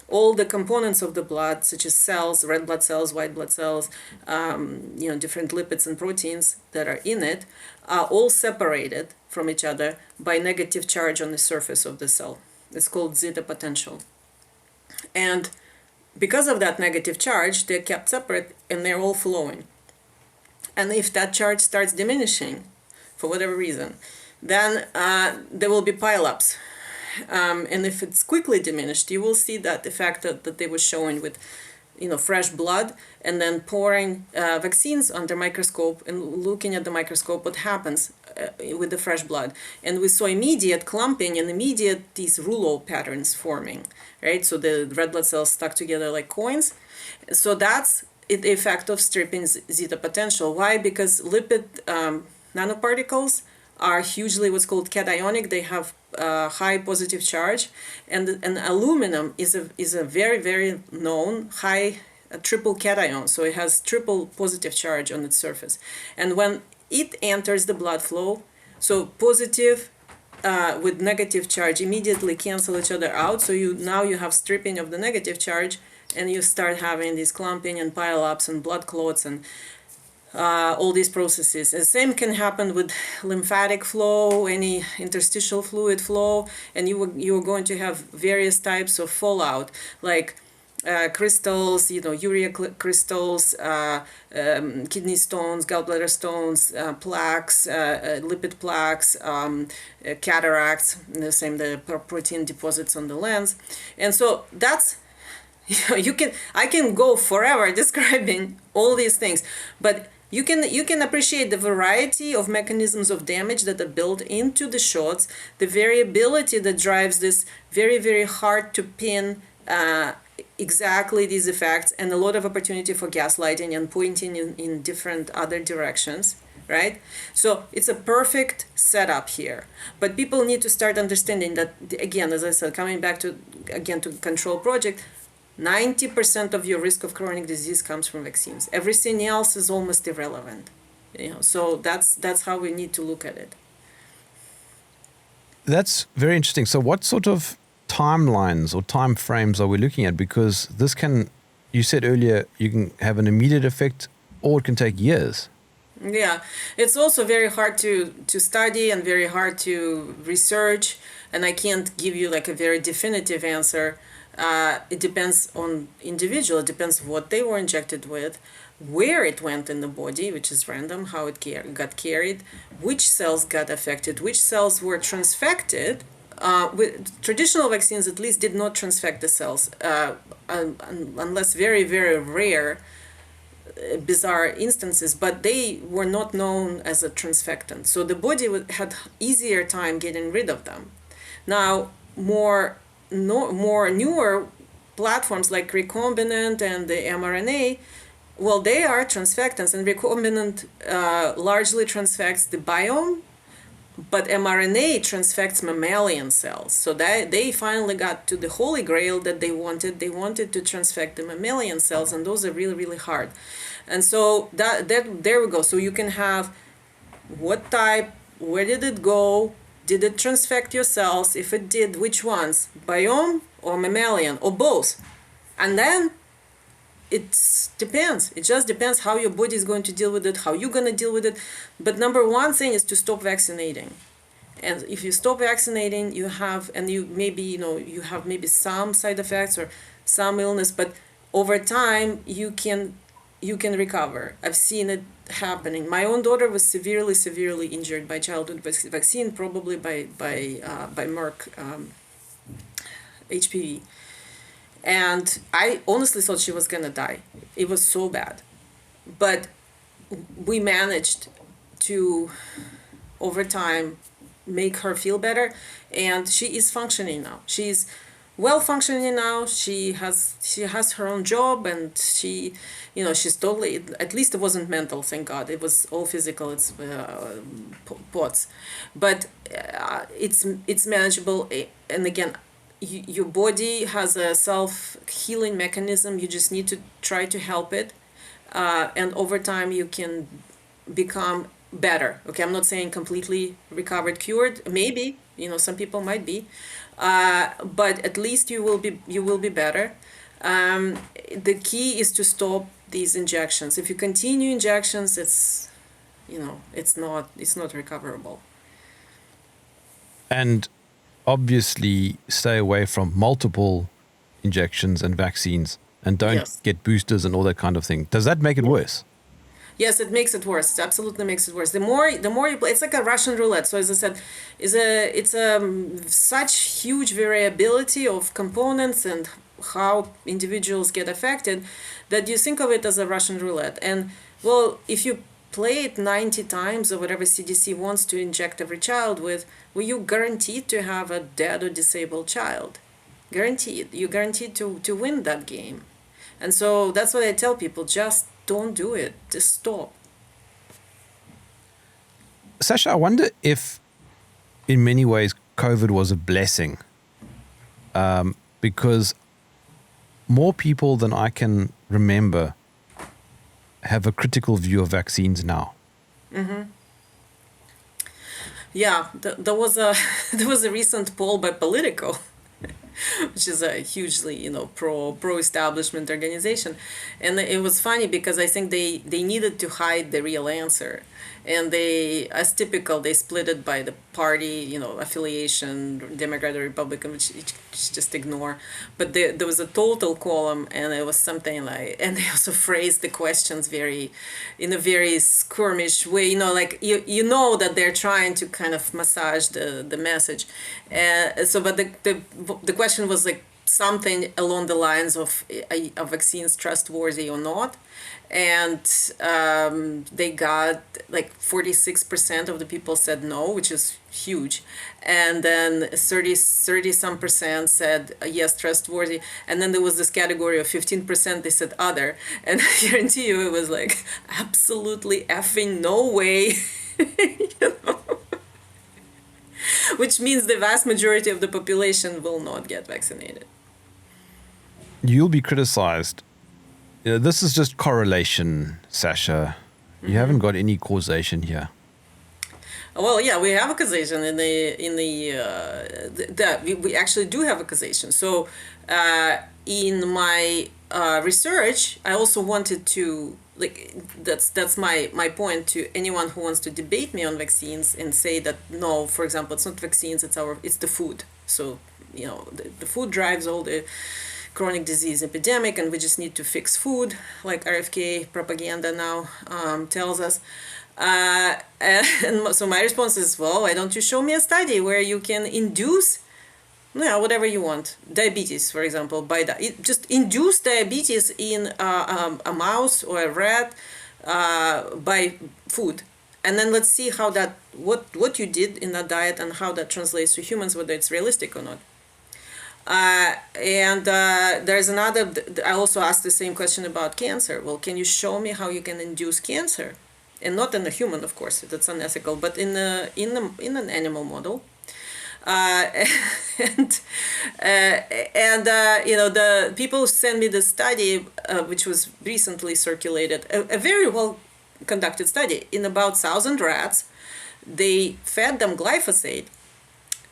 all the components of the blood, such as cells, red blood cells, white blood cells, different lipids and proteins that are in it, are all separated from each other by negative charge on the surface of the cell. It's called zeta potential. And because of that negative charge, they're kept separate and they're all flowing. And if that charge starts diminishing, for whatever reason, then there will be pileups. And if it's quickly diminished, you will see that effect that they were showing with, fresh blood, and then pouring vaccines under microscope and looking at the microscope what happens with the fresh blood. And we saw immediate clumping and immediate these rouleau patterns forming, right? So the red blood cells stuck together like coins. So that's the effect of stripping zeta potential. Why? Because lipid nanoparticles are hugely what's called cationic. They have high positive charge, and aluminum is a very, very known high triple cation. So it has triple positive charge on its surface. And when it enters the blood flow, so positive with negative charge immediately cancel each other out. So now you have stripping of the negative charge, and you start having these clumping and pileups and blood clots and all these processes. The same can happen with lymphatic flow, any interstitial fluid flow, and you're going to have various types of fallout, like crystals, urea crystals, kidney stones, gallbladder stones, plaques, lipid plaques, cataracts, the protein deposits on the lens. And so that's, I can go forever describing all these things, but you can appreciate the variety of mechanisms of damage that are built into the shots, the variability that drives this very, very hard to pin exactly these effects, and a lot of opportunity for gaslighting and pointing in different other directions, right? So it's a perfect setup here. But people need to start understanding that, again, as I said, coming back to control project, 90% of your risk of chronic disease comes from vaccines. Everything else is almost irrelevant. So that's how we need to look at it. That's very interesting. So what sort of timelines or time frames are we looking at? Because this you said earlier, you can have an immediate effect, or it can take years. Yeah, it's also very hard to study and very hard to research, and I can't give you like a very definitive answer. It depends on individual. It depends what they were injected with. where it went in the body, which is random, how it got carried, which cells got affected, which cells were transfected. With traditional vaccines, at least, did not transfect the cells, unless very, very rare, bizarre instances, but they were not known as a transfectant. So the body had easier time getting rid of them. Now, more newer platforms like recombinant and the mRNA, well, they are transfectants, and recombinant largely transfects the biome, but mRNA transfects mammalian cells. So they finally got to the holy grail that they wanted. They wanted to transfect the mammalian cells, and those are really, really hard. And so that there we go. So you can have what type, where did it go, did it transfect your cells? If it did, which ones? Biome or mammalian or both? And then it depends. It just depends how your body is going to deal with it, how you're going to deal with it. But number one thing is to stop vaccinating. And if you stop vaccinating, you have maybe some side effects or some illness, but over time you can recover. I've seen it happening. My own daughter was severely injured by childhood vaccine, probably by Merck HPV. And I honestly thought she was going to die. It was so bad. But we managed to, over time, make her feel better. And she is functioning now. She's well functioning now. She has her own job, and she's totally, at least it wasn't mental, thank God. It was all physical. It's POTS. But it's manageable. And again, your body has a self-healing mechanism. You just need to try to help it. And over time, you can become better. Okay, I'm not saying completely recovered, cured. Maybe, some people might be. But at least you will be better. The key is to stop these injections. If you continue injections, it's not recoverable. And obviously stay away from multiple injections and vaccines, and don't get boosters and all that kind of thing. Does that make it worse? Yes, it makes it worse. It absolutely makes it worse. The more you play, it's like a Russian roulette. So as I said, it's such huge variability of components and how individuals get affected that you think of it as a Russian roulette. And well, if you play it 90 times or whatever CDC wants to inject every child with, well, you're guaranteed to have a dead or disabled child. Guaranteed. You're guaranteed to win that game. And so that's what I tell people. Just don't do it. Just stop. Sasha, I wonder if in many ways COVID was a blessing, because more people than I can remember have a critical view of vaccines now. Mm-hmm. Yeah, there was a recent poll by Politico, which is a hugely pro establishment organization, and it was funny because I think they needed to hide the real answer, and they, as typical, they split it by the party affiliation, Democrat or Republican, which just ignore. But there was a total column, and it was something like, and they also phrased the questions in a very skirmish way, like you know that they're trying to kind of massage the message. But the question was like something along the lines of, are vaccines trustworthy or not? And they got like 46% of the people said no, which is huge. And then 30 some percent said yes, trustworthy. And then there was this category of 15%, they said other. And I guarantee you it was like absolutely effing no way. Which means the vast majority of the population will not get vaccinated. You'll be criticized. This is just correlation, Sasha. You haven't got any causation here. Well, yeah, we have a causation we actually do have a causation. So in my research, I also wanted to, that's my point to anyone who wants to debate me on vaccines and say that no, for example, it's not vaccines, it's the food. So the food drives all the chronic disease epidemic and we just need to fix food, like RFK propaganda now tells us. And so my response is, well, why don't you show me a study where you can induce, whatever you want, diabetes, for example, just induce diabetes in a mouse or a rat by food. And then let's see how what you did in that diet and how that translates to humans, whether it's realistic or not. There's another, I also asked the same question about cancer. Well, can you show me how you can induce cancer? And not in a human, of course, that's unethical, but in an animal model. The people sent me the study, which was recently circulated, a very well conducted study in about 1,000 rats. They fed them glyphosate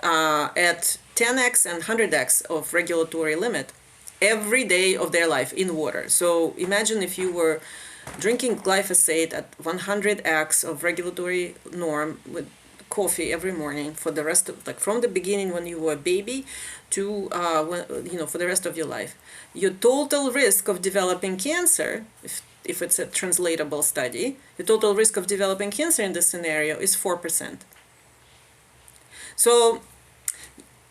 at 10x and 100x of regulatory limit every day of their life in water. So imagine if you were drinking glyphosate at 100x of regulatory norm with coffee every morning for the rest of, from the beginning when you were a baby to for the rest of your life. Your total risk of developing cancer, if it's a translatable study, the total risk of developing cancer in this scenario is 4%. So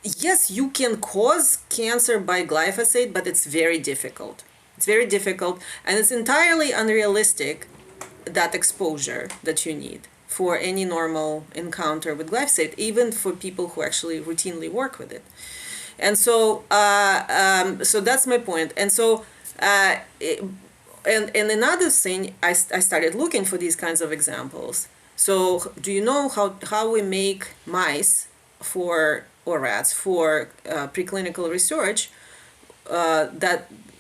yes, you can cause cancer by glyphosate, but it's very difficult. It's very difficult, and it's entirely unrealistic, that exposure that you need for any normal encounter with glyphosate, even for people who actually routinely work with it. And so, so that's my point. And so, and another thing, I started looking for these kinds of examples. So, do you know how we make mice or rats for preclinical research?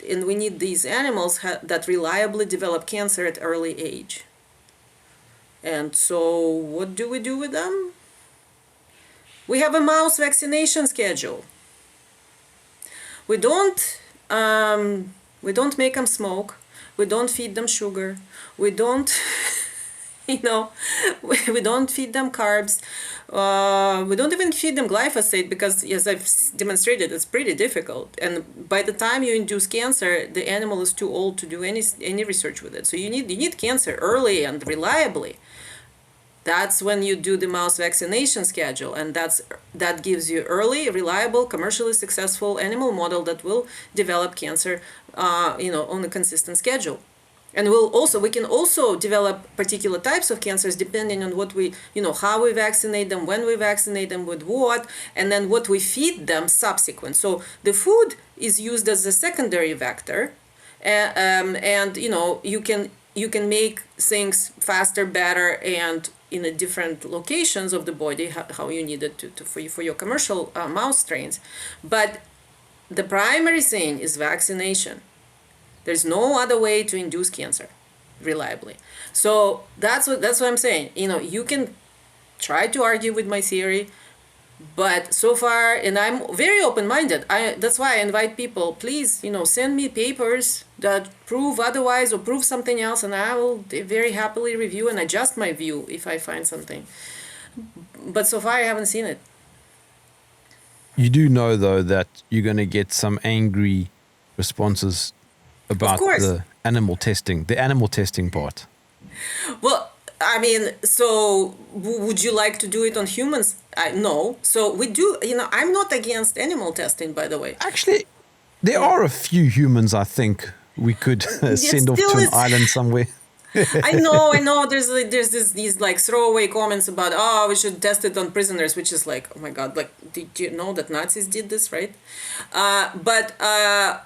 And we need these animals that reliably develop cancer at early age. And so what do we do with them? We have a mouse vaccination schedule. We don't make them smoke. We don't feed them sugar. We don't, we don't feed them carbs. We don't even feed them glyphosate because, as I've demonstrated, it's pretty difficult. And by the time you induce cancer, the animal is too old to do any research with it. So you need cancer early and reliably. That's when you do the mouse vaccination schedule, and that gives you early, reliable, commercially successful animal model that will develop cancer, on a consistent schedule. And we can also develop particular types of cancers depending on what how we vaccinate them, when we vaccinate them, with what, and then what we feed them subsequent. So the food is used as a secondary vector, and you can make things faster, better, and in a different locations of the body, how you need it for your commercial mouse strains. But the primary thing is vaccination. There's no other way to induce cancer reliably. So that's what I'm saying. You can try to argue with my theory, but so far, and I'm very open-minded. That's why I invite people, please, send me papers that prove otherwise or prove something else, and I will very happily review and adjust my view if I find something. But so far, I haven't seen it. You do know, though, that you're going to get some angry responses about the animal testing part. Well, I mean, so would you like to do it on humans? No. So we do, I'm not against animal testing, by the way. Actually, there are a few humans I think we could send off to an island somewhere. I know. There's these throwaway comments about, we should test it on prisoners, which is like, oh my God, did you know that Nazis did this, right? But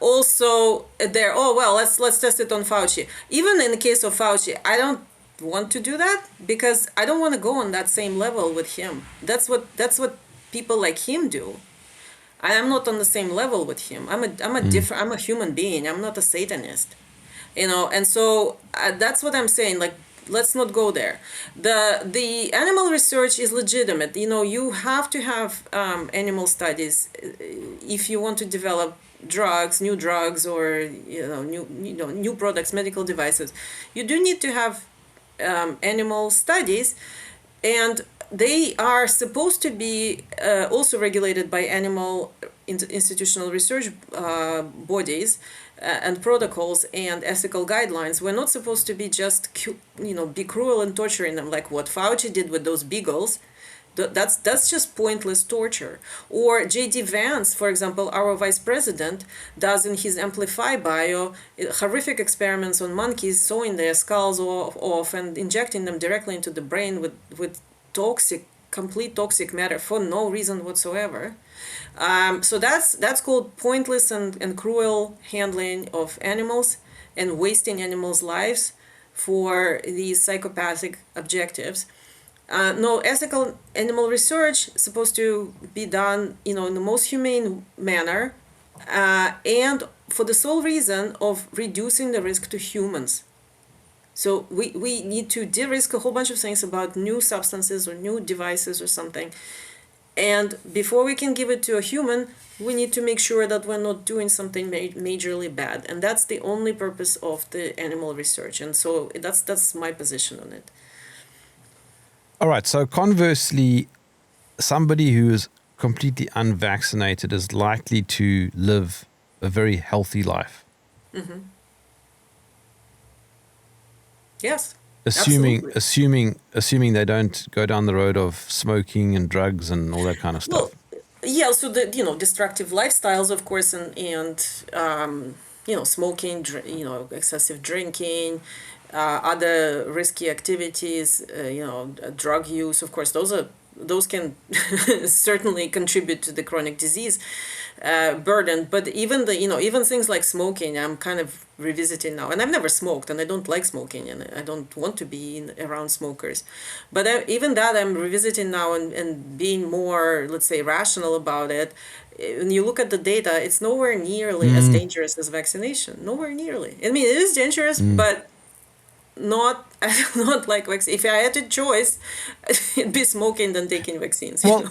also there, let's test it on Fauci. Even in the case of Fauci, I don't want to do that because I don't want to go on that same level with him. That's what people like him do. I am not on the same level with him. I'm a human being. I'm not a Satanist, and so that's what I'm saying. Let's not go there. The animal research is legitimate. You have to have animal studies if you want to develop new drugs or new products, medical devices. You do need to have animal studies, and they are supposed to be also regulated by animal institutional research bodies and protocols and ethical guidelines, we're not supposed to be just, be cruel and torturing them like what Fauci did with those beagles. That's just pointless torture. Or J.D. Vance, for example, our vice president, does in his Amplify bio horrific experiments on monkeys, sewing their skulls off and injecting them directly into the brain with complete toxic matter for no reason whatsoever. So that's called pointless and cruel handling of animals and wasting animals' lives for these psychopathic objectives. No, ethical animal research is supposed to be done, in the most humane manner, and for the sole reason of reducing the risk to humans. So we need to de-risk a whole bunch of things about new substances or new devices or something. And before we can give it to a human, we need to make sure that we're not doing something majorly bad. And that's the only purpose of the animal research. And so that's my position on it. All right. So conversely, somebody who is completely unvaccinated is likely to live a very healthy life. Mm-hmm. Yes. Assuming they don't go down the road of smoking and drugs and all that kind of stuff. Well, yeah. So the destructive lifestyles, of course, and smoking, excessive drinking, other risky activities, drug use. Of course, those can certainly contribute to the chronic disease burden. But even even things like smoking, I'm kind of revisiting now. And I've never smoked, and I don't like smoking, and I don't want to be around smokers. But even that I'm revisiting now and being more, let's say, rational about it. When you look at the data, it's nowhere nearly as dangerous as vaccination. Nowhere nearly. I mean, it is dangerous, but not like vaccine. If I had a choice, it'd be smoking than taking vaccines. Well,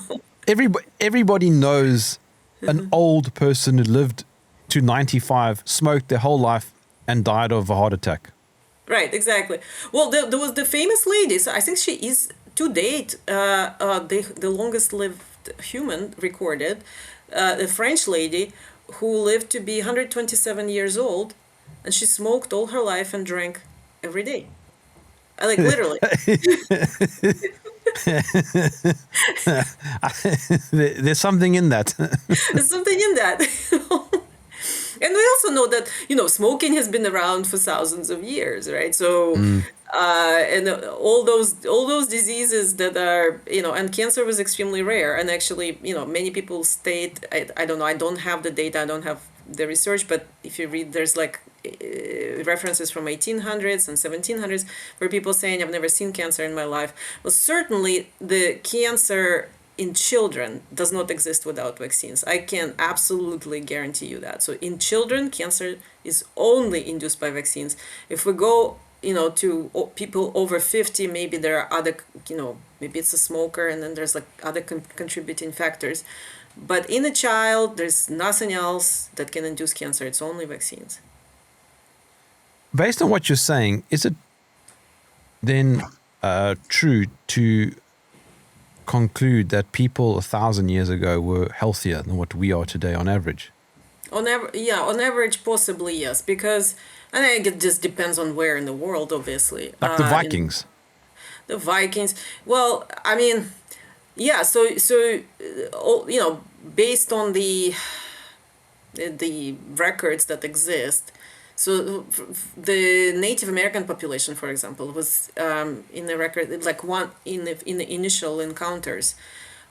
everybody knows an old person who lived to 95, smoked their whole life, and died of a heart attack. Right, exactly. Well, there was the famous lady. So I think she is to date the longest lived human recorded. A French lady who lived to be 127 years old, and she smoked all her life and drank every day. Like literally. There's something in that. There's something in that. And we also know that, smoking has been around for thousands of years, right? So, and all those diseases that are, and cancer was extremely rare. And actually, many people state, I don't know, I don't have the data, I don't have the research, but if you read, there's like references from 1800s and 1700s where people saying, I've never seen cancer in my life. Well, certainly the cancer in children does not exist without vaccines. I can absolutely guarantee you that. So in children, cancer is only induced by vaccines. If we go, to people over 50, maybe there are other, maybe it's a smoker and then there's like other contributing factors. But in a child, there's nothing else that can induce cancer. It's only vaccines. Based on what you're saying, is it then true to conclude that people 1,000 years ago were healthier than what we are today on average? On average, possibly yes, because I think it just depends on where in the world, obviously. Like the Vikings. The Vikings. Well, I mean, yeah. So based on the records that exist. So the Native American population, for example, was in the record like one in the initial encounters,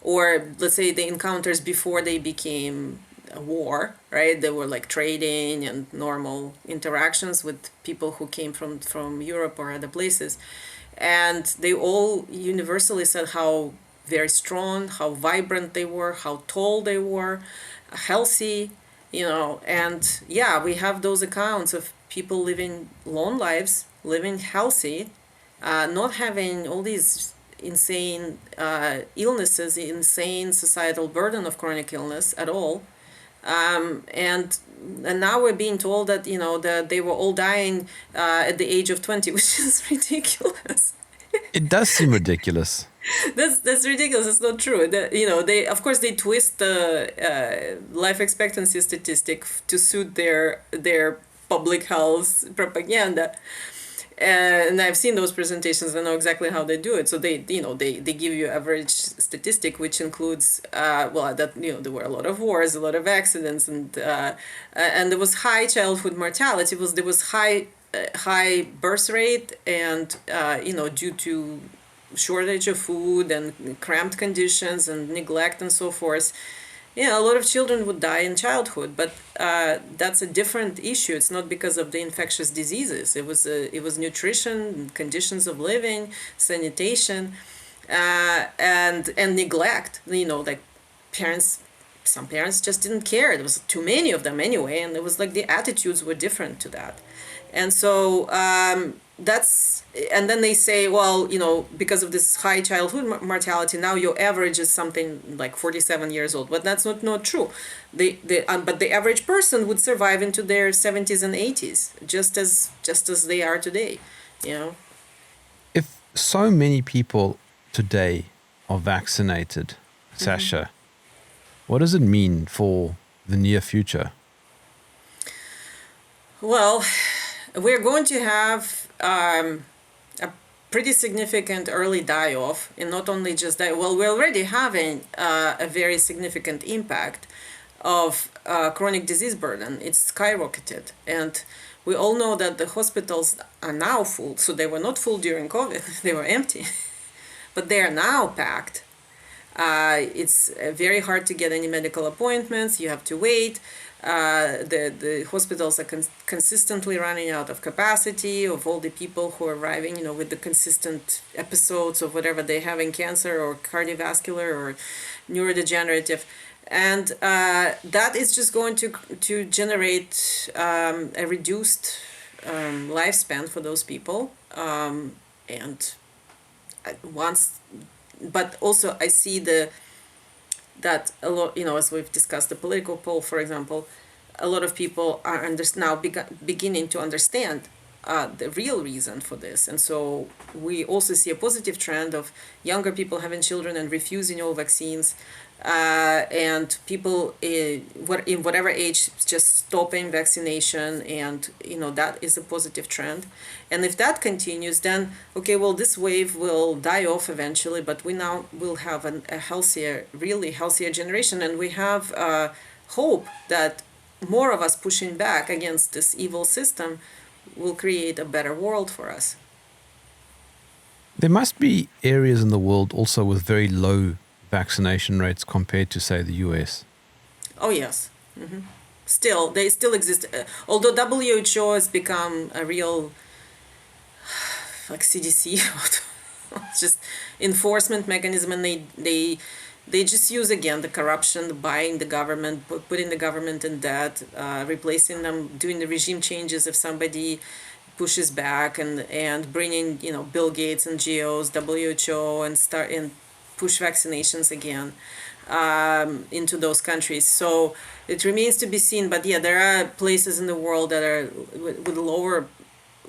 or let's say the encounters before they became a war, right? They were like trading and normal interactions with people who came from Europe or other places, and they all universally said how very strong, how vibrant they were, how tall they were, healthy. And yeah, we have those accounts of people living long lives, living healthy, not having all these insane illnesses, insane societal burden of chronic illness at all. And now we're being told that, that they were all dying at the age of 20, which is ridiculous. It does seem ridiculous. That's ridiculous. It's not true. They of course they twist the life expectancy statistic to suit their public health propaganda. And I've seen those presentations. I know exactly how they do it. So they give you average statistic, which includes that there were a lot of wars, a lot of accidents, and there was high childhood mortality. There was high birth rate, and due to shortage of food and cramped conditions and neglect and so forth. A lot of children would die in childhood, but that's a different issue. It's not because of the infectious diseases. It was nutrition, conditions of living, sanitation, and neglect. Like some parents just didn't care. There was too many of them anyway, and it was like the attitudes were different to that. And so and then they say, well, because of this high childhood mortality, now your average is something like 47 years old. But that's not true. But the average person would survive into their 70s and 80s, just as they are today. If so many people today are vaccinated, Sasha, what does it mean for the near future? Well, we're going to have a pretty significant early die-off, and not only just that. Well, we're already having a very significant impact of chronic disease burden. It's skyrocketed, and we all know that the hospitals are now full. So they were not full during COVID; they were empty, but they are now packed. It's very hard to get any medical appointments. You have to wait. The hospitals are consistently running out of capacity of all the people who are arriving, with the consistent episodes of whatever they have in cancer or cardiovascular or neurodegenerative. And that is just going to generate a reduced lifespan for those people. But also I see that a lot, as we've discussed, the political poll, for example, a lot of people are now beginning to understand the real reason for this. And so we also see a positive trend of younger people having children and refusing all vaccines, and people in whatever age just stopping vaccination, and that is a positive trend. And if that continues, then this wave will die off eventually, but we now will have a really healthier generation, and we have hope that more of us pushing back against this evil system will create a better world for us. There must be areas in the world also with very low vaccination rates compared to, say, the US. Oh, yes. Mm-hmm. They still exist. Although WHO has become a real, like CDC, it's just enforcement mechanism, and they just use, again, the corruption, the buying the government, putting the government in debt, replacing them, doing the regime changes if somebody pushes back, and bringing, Bill Gates and GOs, WHO, and push vaccinations again into those countries. So it remains to be seen. But yeah, there are places in the world that are with lower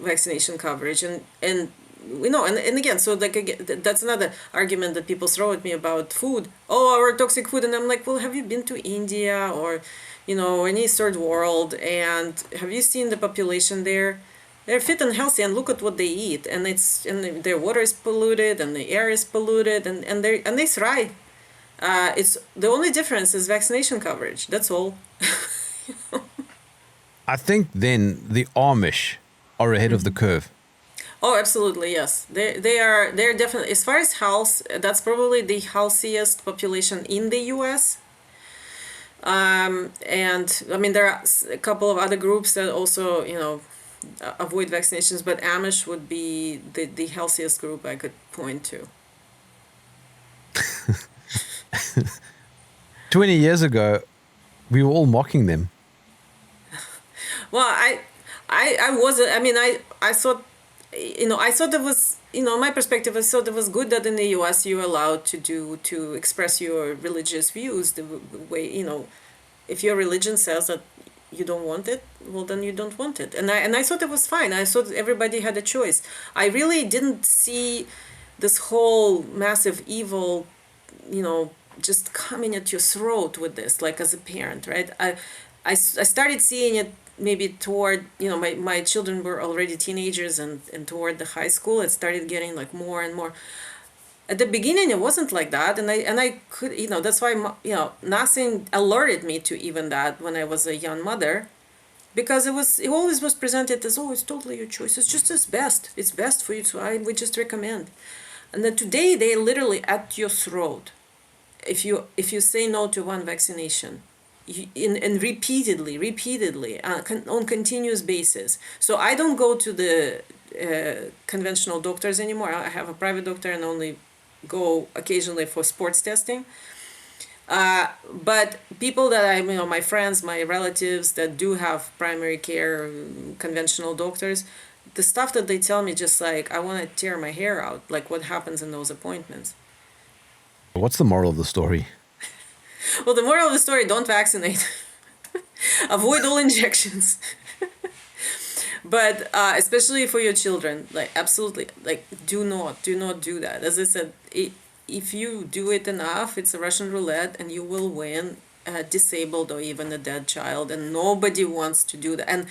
vaccination coverage, and again, so that's another argument that people throw at me about food. Oh, our toxic food, and I'm like, well, have you been to India or any third world, and have you seen the population there? They're fit and healthy, and look at what they eat, and their water is polluted, and the air is polluted, and they thrive. It's the only difference is vaccination coverage. That's all. I think then the Amish are ahead of the curve. Oh, absolutely, yes. They're definitely, as far as health, that's probably the healthiest population in the U.S. And I mean, there are a couple of other groups that also, avoid vaccinations, but Amish would be the healthiest group I could point to. 20 years ago, we were all mocking them. Well, I wasn't. I mean, I thought, I thought it was, my perspective, I thought it was good that in the U.S. you're allowed to express your religious views the way, if your religion says that you don't want it, well, then you don't want it. And I thought it was fine. I thought everybody had a choice. I really didn't see this whole massive evil, just coming at your throat with this, like as a parent, right? I started seeing it maybe toward, my children were already teenagers, and toward the high school, it started getting like more and more. At the beginning, it wasn't like that, and I could, that's why, nothing alerted me to even that when I was a young mother, because it always was presented as, oh, it's totally your choice. It's best for you, so I would just recommend. And then today, they're literally at your throat. If you say no to one vaccination, and repeatedly on continuous basis. So I don't go to the conventional doctors anymore. I have a private doctor and only go occasionally for sports testing. But people that my friends, my relatives that do have primary care, conventional doctors, the stuff that they tell me, just like, I want to tear my hair out, like what happens in those appointments. What's the moral of the story? Well, the moral of the story, don't vaccinate. Avoid all injections. But especially for your children, like, absolutely, like, do not do that. As I said, if you do it enough, it's a Russian roulette, and you will win a disabled or even a dead child, and nobody wants to do that.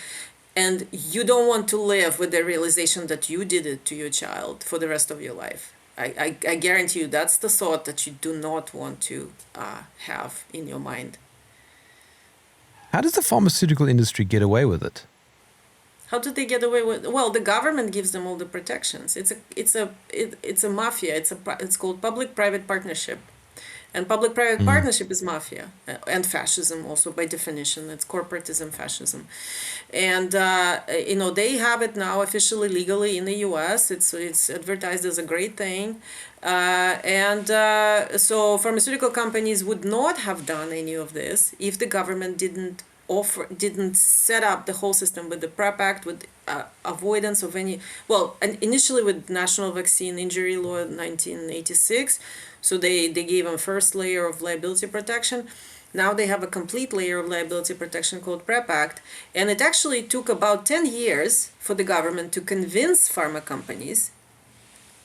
And you don't want to live with the realization that you did it to your child for the rest of your life. I guarantee you that's the thought that you do not want to have in your mind. How does the pharmaceutical industry get away with it? How do they get away with? Well, the government gives them all the protections. It's a mafia. It's called public-private partnership, and public-private partnership is mafia and fascism also by definition. It's corporatism, fascism, and they have it now officially legally in the U.S. It's advertised as a great thing, so pharmaceutical companies would not have done any of this if the government didn't set up the whole system with the PrEP Act, with avoidance of any, and initially with National Vaccine Injury Law 1986. So they gave them first layer of liability protection. Now they have a complete layer of liability protection called PrEP Act. And it actually took about 10 years for the government to convince pharma companies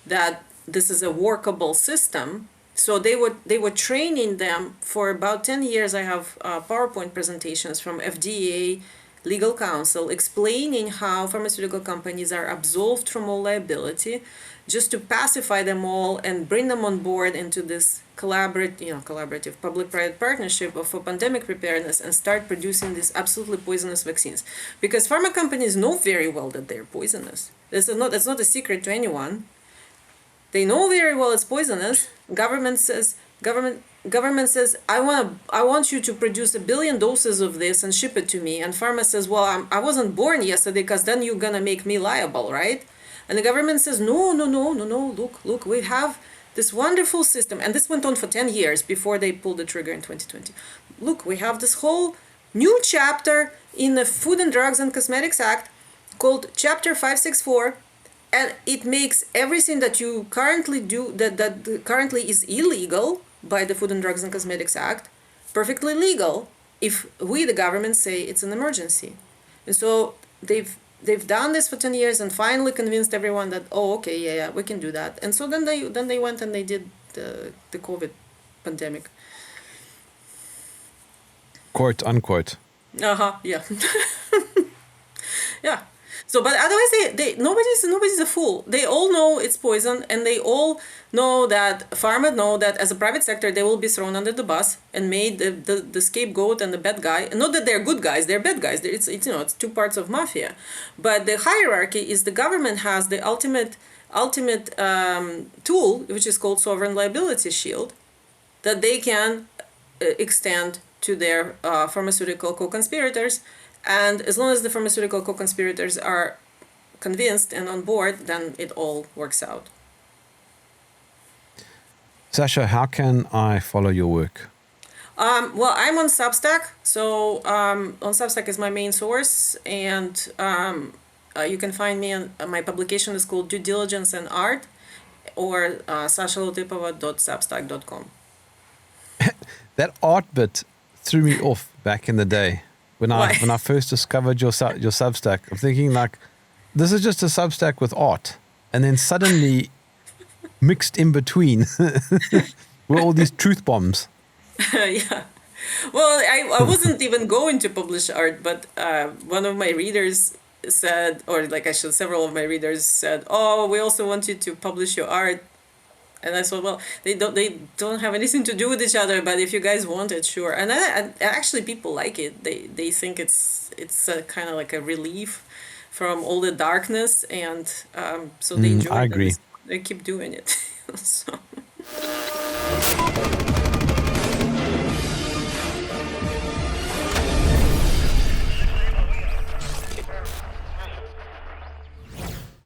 that this is a workable system. So they were training them for about 10 years. I have PowerPoint presentations from FDA, legal counsel, explaining how pharmaceutical companies are absolved from all liability, just to pacify them all and bring them on board into this collaborative public-private partnership for pandemic preparedness, and start producing these absolutely poisonous vaccines. Because pharma companies know very well that they're poisonous. It's not a secret to anyone. They know very well it's poisonous. Government says, I want you to produce 1 billion doses of this and ship it to me. And pharma says, well, I wasn't born yesterday, because then you're gonna make me liable, right? And the government says, no, look, we have this wonderful system. And this went on for 10 years before they pulled the trigger in 2020. Look, we have this whole new chapter in the Food and Drugs and Cosmetics Act called Chapter 564. And it makes everything that you currently do, that currently is illegal by the Food and Drugs and Cosmetics Act, perfectly legal if we, the government, say it's an emergency. And so they've done this for 10 years and finally convinced everyone that, oh, okay, yeah, we can do that. And so then they went and they did the COVID pandemic. Quote, unquote. Yeah. Yeah. So, but otherwise, nobody's a fool. They all know it's poison, and they all know that pharma know that as a private sector they will be thrown under the bus and made the scapegoat and the bad guy. And not that they're good guys; they're bad guys. It's two parts of mafia. But the hierarchy is the government has the ultimate tool, which is called sovereign liability shield, that they can extend to their pharmaceutical co-conspirators. And as long as the pharmaceutical co-conspirators are convinced and on board, then it all works out. Sasha, how can I follow your work? Well, I'm on Substack. So on Substack is my main source. And you can find me on my publication is called Due Diligence and Art, or sashalatypova.substack.com. That art bit threw me off back in the day when Why? I first discovered your Substack. I'm thinking like, this is just a Substack with art, and then suddenly mixed in between were all these truth bombs. Yeah. Well, I wasn't even going to publish art, but one of my readers said, or like actually several of my readers said, "Oh, we also want you to publish your art." And I thought, well, they don't have anything to do with each other, but if you guys want it, sure. And actually, people like it. They think it's a kind of like a relief from all the darkness, and so they enjoy I it. agree. They keep doing it. So.